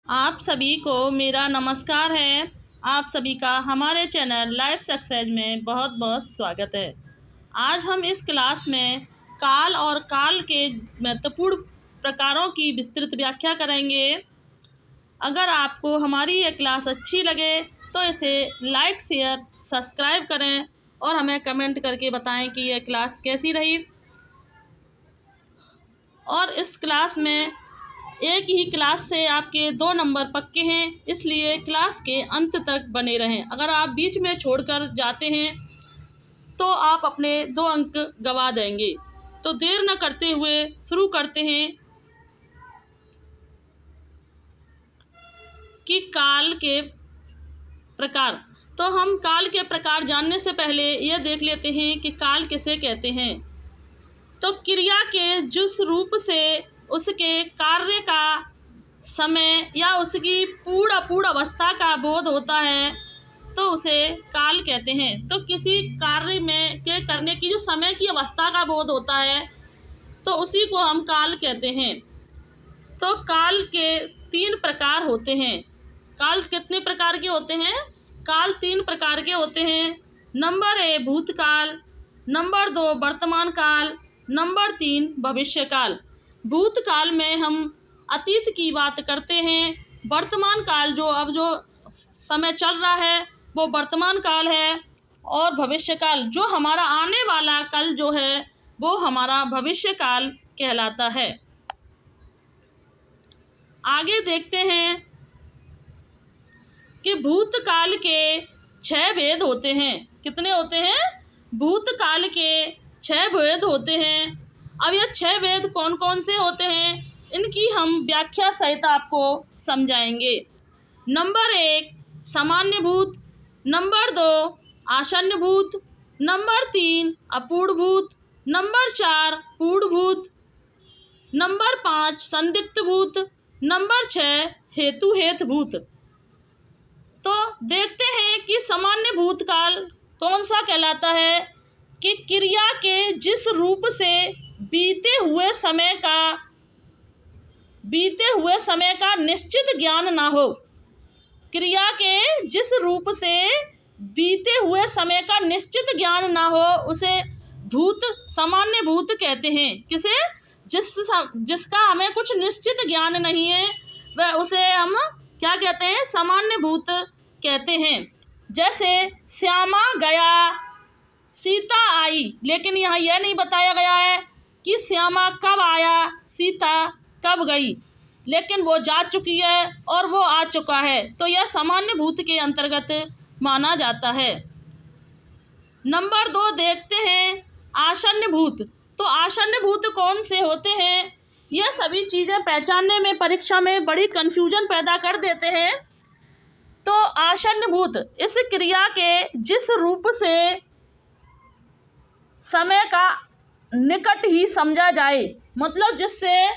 आप सभी को मेरा नमस्कार है। आप सभी का हमारे चैनल लाइफ सक्सेस में बहुत बहुत स्वागत है। आज हम इस क्लास में काल और काल के महत्वपूर्ण प्रकारों की विस्तृत व्याख्या करेंगे। अगर आपको हमारी ये क्लास अच्छी लगे तो इसे लाइक शेयर सब्सक्राइब करें और हमें कमेंट करके बताएं कि यह क्लास कैसी रही। और इस क्लास में एक ही क्लास से आपके 2 नंबर पक्के हैं, इसलिए क्लास के अंत तक बने रहें। अगर आप बीच में छोड़कर जाते हैं तो आप अपने 2 अंक गंवा देंगे। तो देर न करते हुए शुरू करते हैं कि काल के प्रकार। तो हम काल के प्रकार जानने से पहले यह देख लेते हैं कि काल किसे कहते हैं। तो क्रिया के जिस रूप से उसके कार्य का समय या उसकी पूर्ण अपूर्ण अवस्था का बोध होता है तो उसे काल कहते हैं। तो किसी कार्य में के करने की जो समय की अवस्था का बोध होता है तो उसी को हम काल कहते हैं। तो काल के 3 प्रकार होते हैं। काल कितने प्रकार के होते हैं? काल 3 प्रकार के होते हैं। नंबर 1 भूतकाल, नंबर 2 वर्तमान काल, नंबर 3 भविष्य काल। भूतकाल में हम अतीत की बात करते हैं। वर्तमान काल जो समय चल रहा है वो वर्तमान काल है। और भविष्य काल जो हमारा आने वाला कल जो है वो हमारा भविष्य काल कहलाता है। आगे देखते हैं कि भूतकाल के 6 भेद होते हैं। कितने होते हैं? भूतकाल के 6 भेद होते हैं। अब ये 6 वेद कौन कौन से होते हैं इनकी हम व्याख्या सहित आपको समझाएंगे। नंबर 1 सामान्य भूत, नंबर 2 आसन्न भूत, नंबर 3 अपूर्ण भूत, नंबर 4 पूर्ण भूत, नंबर 5 संदिग्ध भूत, नंबर 6 हेतु भूत। तो देखते हैं कि सामान्य भूतकाल कौन सा कहलाता है कि क्रिया के जिस रूप से बीते हुए समय का निश्चित ज्ञान ना हो। क्रिया के जिस रूप से बीते हुए समय का निश्चित ज्ञान ना हो उसे सामान्य भूत कहते हैं। किसे? जिसका हमें कुछ निश्चित ज्ञान नहीं है वह उसे हम क्या कहते हैं? सामान्य भूत कहते हैं। जैसे श्यामा गया सीता आई, लेकिन यहाँ यह नहीं बताया गया है कि श्यामा कब आया सीता कब गई, लेकिन वो जा चुकी है और वो आ चुका है, तो यह सामान्य भूत के अंतर्गत माना जाता है। नंबर 2 देखते हैं आसन्न भूत। तो आसन्न भूत कौन से होते हैं? यह सभी चीज़ें पहचानने में परीक्षा में बड़ी कन्फ्यूजन पैदा कर देते हैं। तो आसन्न भूत इस क्रिया के जिस रूप से समय का निकट ही समझा जाए, मतलब जिससे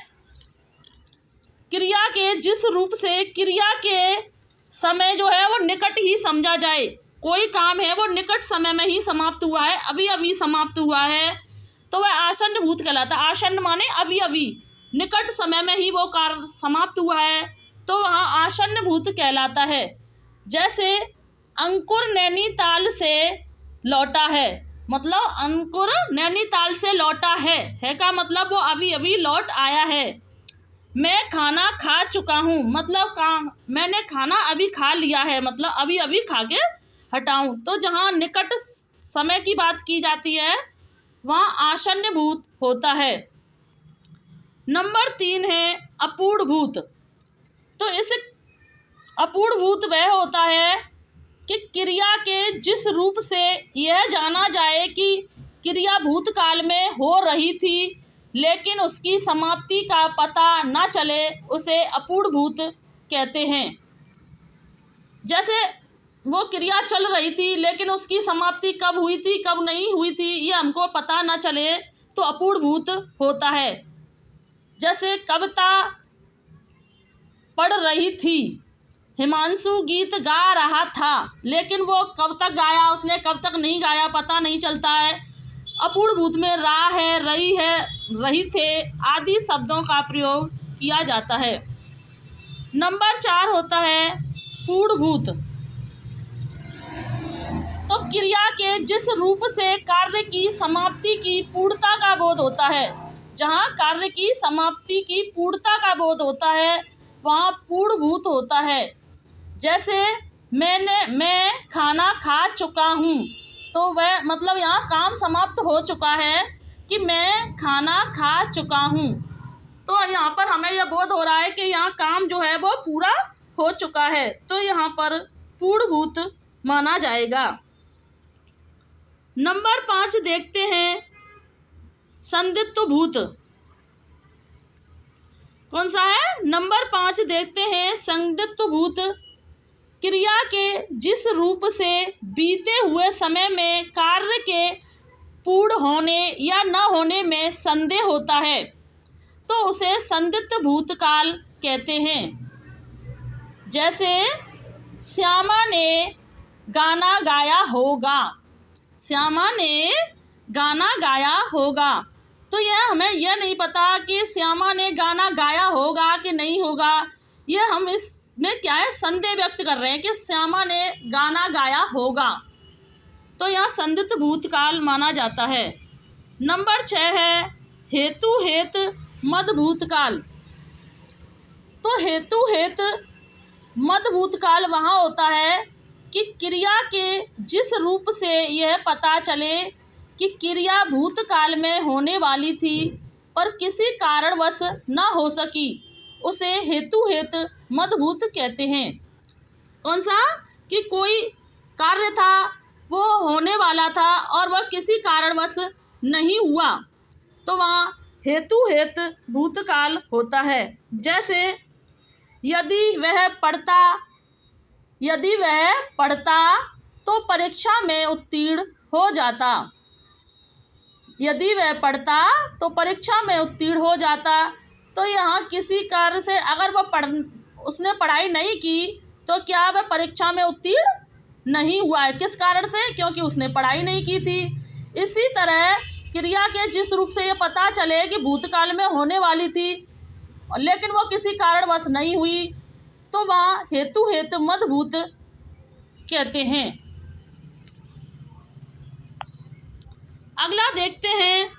क्रिया के जिस रूप से क्रिया के समय जो है वो निकट ही समझा जाए। कोई काम है वो निकट समय में ही समाप्त हुआ है, अभी अभी समाप्त हुआ है, तो वह आसन्न भूत कहलाता है। आसन्न माने अभी अभी, निकट समय में ही वो कार्य समाप्त हुआ है, तो वहाँ आसन्न भूत कहलाता है। जैसे अंकुर नैनीताल से लौटा है, मतलब अंकुर नैनीताल से लौटा है का मतलब वो अभी अभी लौट आया है। मैं खाना खा चुका हूँ, मतलब मैंने खाना अभी खा लिया है, मतलब अभी अभी खा के हटाऊँ। तो जहाँ निकट समय की बात की जाती है वहाँ आसन्न भूत होता है। नंबर 3 है अपूर्ण भूत। तो इस अपूर्ण भूत वह होता है कि क्रिया के जिस रूप से यह जाना जाए कि क्रिया भूतकाल में हो रही थी लेकिन उसकी समाप्ति का पता न चले, उसे अपूर्ण भूत कहते हैं। जैसे वो क्रिया चल रही थी लेकिन उसकी समाप्ति कब हुई थी कब नहीं हुई थी ये हमको पता न चले तो अपूर्ण भूत होता है। जैसे कविता पढ़ रही थी, हिमांशु गीत गा रहा था, लेकिन वो कब तक गाया उसने कब तक नहीं गाया पता नहीं चलता है। अपूर्ण भूत में रहा है, रही है, रही थे आदि शब्दों का प्रयोग किया जाता है। नंबर 4 होता है पूर्णभूत। तो क्रिया के जिस रूप से कार्य की समाप्ति की पूर्णता का बोध होता है, जहाँ कार्य की समाप्ति की पूर्णता का बोध होता है वहाँ पूर्णभूत होता है। जैसे मैं खाना खा चुका हूँ, तो वह मतलब यहाँ काम समाप्त हो चुका है कि मैं खाना खा चुका हूँ। तो यहाँ पर हमें यह बोध हो रहा है कि यहाँ काम जो है वो पूरा हो चुका है, तो यहाँ पर पूर्णभूत माना जाएगा। नंबर 5 देखते हैं संदिग्धभूत। कौन सा है? नंबर 5 देखते हैं संदिग्धभूत। क्रिया के जिस रूप से बीते हुए समय में कार्य के पूर्ण होने या न होने में संदेह होता है, तो उसे संदिग्ध भूतकाल कहते हैं। जैसे श्यामा ने गाना गाया होगा, श्यामा ने गाना गाया होगा। तो यह हमें यह नहीं पता कि श्यामा ने गाना गाया होगा कि नहीं होगा, यह हम इसमें क्या है संदेह व्यक्त कर रहे हैं कि श्यामा ने गाना गाया होगा, तो यह संदिग्ध भूतकाल माना जाता है। नंबर 6 है हेतु हेत मद भूतकाल। तो हेतु हेत मद भूतकाल वहाँ होता है कि क्रिया के जिस रूप से यह पता चले कि क्रिया भूतकाल में होने वाली थी पर किसी कारणवश न हो सकी, उसे हेतु हेत मदभूत कहते हैं। कौन सा? कि कोई कार्य था वो होने वाला था और वह किसी कारणवश नहीं हुआ, तो वहाँ हेतु हेत भूतकाल होता है। जैसे यदि वह पढ़ता तो परीक्षा में उत्तीर्ण हो जाता, यदि वह पढ़ता तो परीक्षा में उत्तीर्ण हो जाता। तो यहाँ किसी कारण से अगर वह उसने पढ़ाई नहीं की तो क्या वह परीक्षा में उत्तीर्ण नहीं हुआ है? किस कारण से? क्योंकि उसने पढ़ाई नहीं की थी। इसी तरह क्रिया के जिस रूप से ये पता चले कि भूतकाल में होने वाली थी लेकिन वो किसी कारणवश नहीं हुई, तो वहाँ हेतु हेतु मदभूत कहते हैं। अगला देखते हैं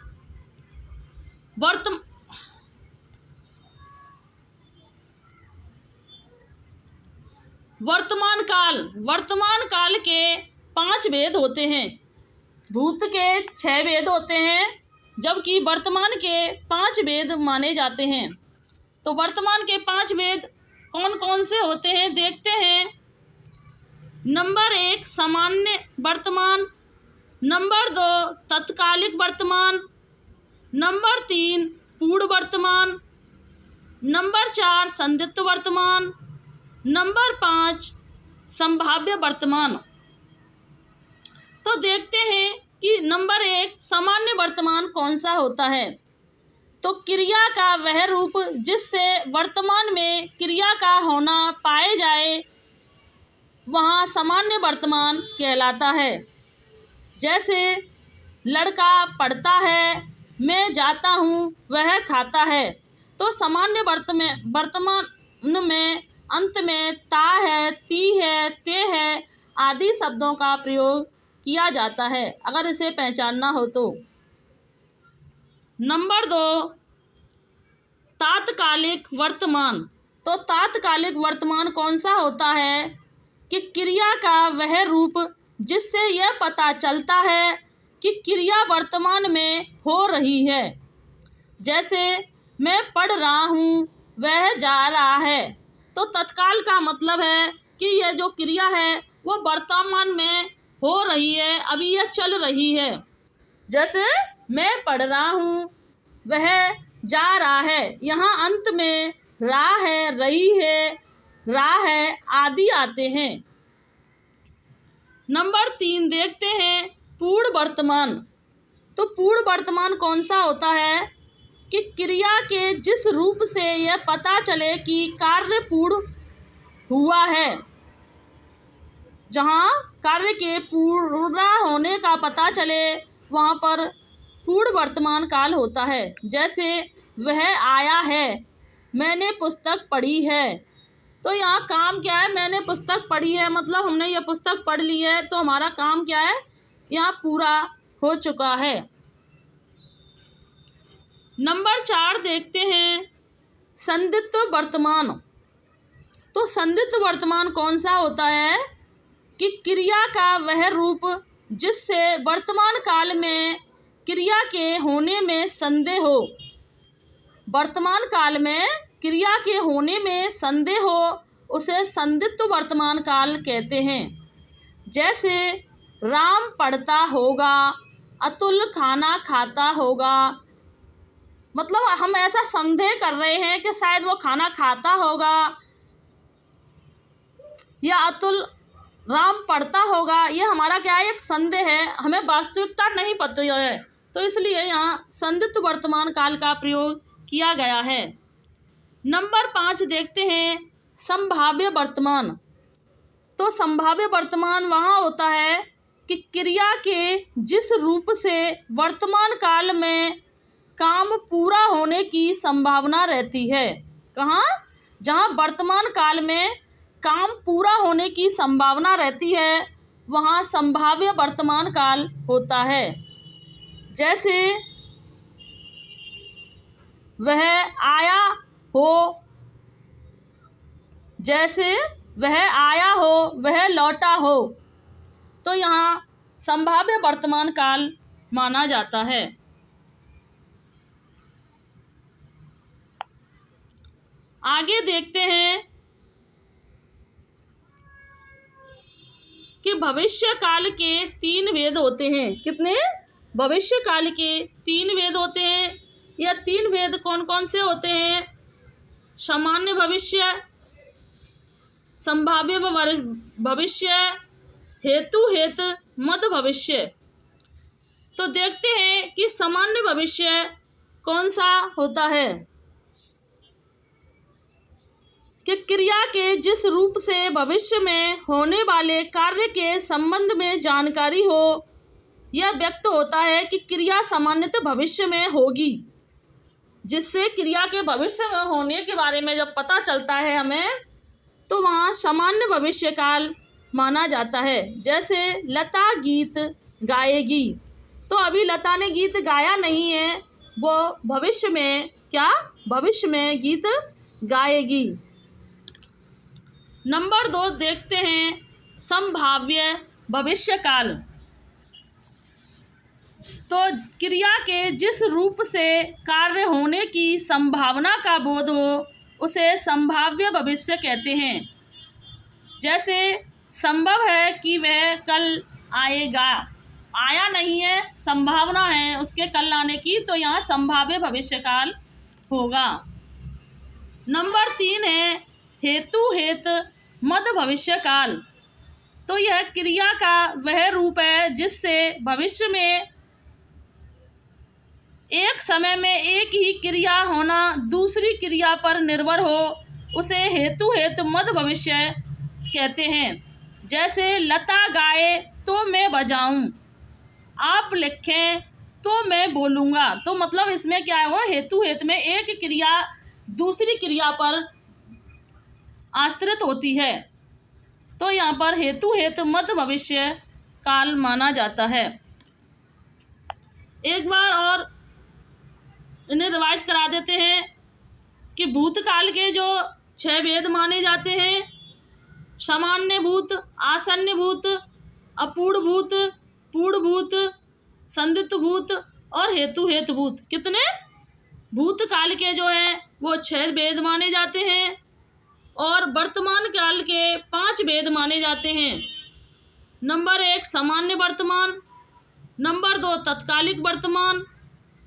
वर्तमान काल। वर्तमान काल के 5 भेद होते हैं। भूत के 6 भेद होते हैं, जबकि वर्तमान के 5 भेद माने जाते हैं। तो वर्तमान के 5 भेद कौन कौन से होते हैं देखते हैं। नंबर 1 सामान्य वर्तमान, नंबर 2 तत्कालिक वर्तमान, नंबर 3 पूर्ण वर्तमान, नंबर 4 संदिग्ध वर्तमान, नंबर 5 संभाव्य वर्तमान। तो देखते हैं कि नंबर 1 सामान्य वर्तमान कौन सा होता है। तो क्रिया का वह रूप जिससे वर्तमान में क्रिया का होना पाए जाए वहाँ सामान्य वर्तमान कहलाता है। जैसे लड़का पढ़ता है, मैं जाता हूँ, वह खाता है। तो सामान्य वर्तमान में अंत में ता है, ती है, ते है आदि शब्दों का प्रयोग किया जाता है अगर इसे पहचानना हो तो। नंबर 2 तात्कालिक वर्तमान। तो तात्कालिक वर्तमान कौन सा होता है कि क्रिया का वह रूप जिससे यह पता चलता है कि क्रिया वर्तमान में हो रही है। जैसे मैं पढ़ रहा हूँ, वह जा रहा है। तो तत्काल का मतलब है कि यह जो क्रिया है वो वर्तमान में हो रही है, अभी यह चल रही है। जैसे मैं पढ़ रहा हूँ, वह जा रहा है, यहाँ अंत में रा है, रही है, रा है आदि आते हैं। नंबर 3 देखते हैं पूर्ण वर्तमान। तो पूर्ण वर्तमान कौन सा होता है कि क्रिया के जिस रूप से यह पता चले कि कार्य पूर्ण हुआ है, जहाँ कार्य के पूरा होने का पता चले वहाँ पर पूर्ण वर्तमान काल होता है। जैसे वह आया है, मैंने पुस्तक पढ़ी है, तो यहाँ काम क्या है, मैंने पुस्तक पढ़ी है, मतलब हमने ये पुस्तक पढ़ ली है, तो हमारा काम क्या है, यहाँ पूरा हो चुका है। नंबर 4 देखते हैं, संदिग्ध वर्तमान। तो संदिग्ध वर्तमान कौन सा होता है कि क्रिया का वह रूप जिससे वर्तमान काल में क्रिया के होने में संदेह हो। वर्तमान काल में क्रिया के होने में संदेह हो, उसे संदिग्ध वर्तमान काल कहते हैं। जैसे राम पढ़ता होगा, अतुल खाना खाता होगा। मतलब हम ऐसा संदेह कर रहे हैं कि शायद वो खाना खाता होगा या अतुल राम पढ़ता होगा। ये हमारा क्या है, एक संदेह है, हमें वास्तविकता नहीं पता है, तो इसलिए यहाँ संदिग्ध वर्तमान काल का प्रयोग किया गया है। नंबर 5 देखते हैं, संभाव्य वर्तमान। तो संभाव्य वर्तमान वहाँ होता है कि क्रिया के जिस रूप से वर्तमान काल में काम पूरा होने की संभावना रहती है। कहाँ? जहाँ वर्तमान काल में काम पूरा होने की संभावना रहती है, वहाँ संभाव्य वर्तमान काल होता है। जैसे वह आया हो, जैसे वह आया हो, वह लौटा हो, तो यहाँ संभाव्य वर्तमान काल माना जाता है। आगे देखते हैं कि भविष्य काल के 3 वेद होते हैं। कितने? भविष्य काल के 3 वेद होते हैं। यह 3 वेद कौन कौन से होते हैं? सामान्य भविष्य, संभाव्य भविष्य, हेतु हेत मद भविष्य। तो देखते हैं कि सामान्य भविष्य कौन सा होता है कि क्रिया के जिस रूप से भविष्य में होने वाले कार्य के संबंध में जानकारी हो। यह व्यक्त होता है कि क्रिया सामान्यतः भविष्य में होगी, जिससे क्रिया के भविष्य में होने के बारे में जब पता चलता है हमें, तो वहाँ सामान्य भविष्य काल माना जाता है। जैसे लता गीत गाएगी, तो अभी लता ने गीत गाया नहीं है, वो भविष्य में क्या, भविष्य में गीत गाएगी। नंबर 2 देखते हैं, संभाव्य भविष्य काल। तो क्रिया के जिस रूप से कार्य होने की संभावना का बोध हो, उसे संभाव्य भविष्य कहते हैं। जैसे संभव है कि वह कल आएगा, आया नहीं है, संभावना है उसके कल आने की, तो यहाँ संभाव्य भविष्य काल होगा। नंबर 3 है हेतु हेत मद भविष्य काल। तो यह क्रिया का वह रूप है जिससे भविष्य में एक समय में एक ही क्रिया होना दूसरी क्रिया पर निर्भर हो, उसे हेतु हेत मद भविष्य कहते हैं। जैसे लता गाए तो मैं बजाऊं, आप लिखें तो मैं बोलूँगा। तो मतलब इसमें क्या है, हेतु हेत में एक क्रिया दूसरी क्रिया पर आश्रित होती है, तो यहाँ पर हेतु हेत मद भविष्य काल माना जाता है। एक बार और इन्हें रिवाइज करा देते हैं कि भूतकाल के जो 6 वेद माने जाते हैं, सामान्य भूत, आसन्न भूत, अपूर्ण भूत, पूर्ण भूत, संदिग्ध भूत और हेतु हेत भूत। कितने? भूतकाल के जो है वो 6 वेद माने जाते हैं और वर्तमान काल के 5 वेद माने जाते हैं। नंबर 1 सामान्य वर्तमान, नंबर 2 तत्कालिक वर्तमान,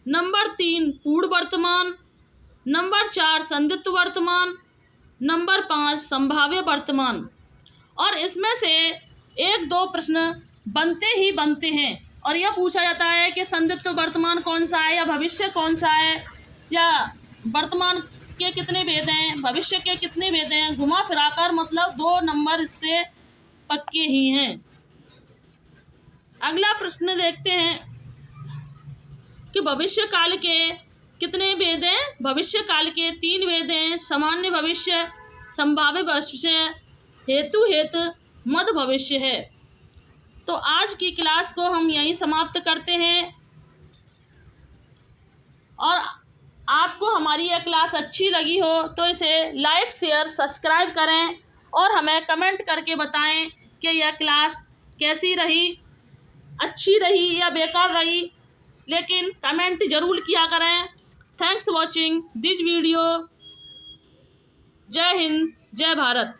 नंबर 3 पूर्ण वर्तमान, नंबर 4 संदिग्ध वर्तमान, नंबर 5 संभाव्य वर्तमान। और इसमें से 1-2 प्रश्न बनते ही बनते हैं और यह पूछा जाता है कि संदिग्ध वर्तमान कौन सा है या भविष्य कौन सा है, या वर्तमान के कितने वेद हैं, भविष्य के कितने वेद हैं। घुमा फिराकर मतलब 2 नंबर इससे पक्के ही हैं। अगला प्रश्न देखते हैं कि भविष्य काल के कितने वेद हैं। भविष्य काल के 3 वेद हैं, सामान्य भविष्य, संभाव्य भविष्य हेतु मद भविष्य है। तो आज की क्लास को हम यहीं समाप्त करते हैं, और आपको हमारी यह क्लास अच्छी लगी हो तो इसे लाइक शेयर सब्सक्राइब करें और हमें कमेंट करके बताएं कि यह क्लास कैसी रही, अच्छी रही या बेकार रही, लेकिन कमेंट ज़रूर किया करें। Thanks watching this video. जय हिंद, जय भारत।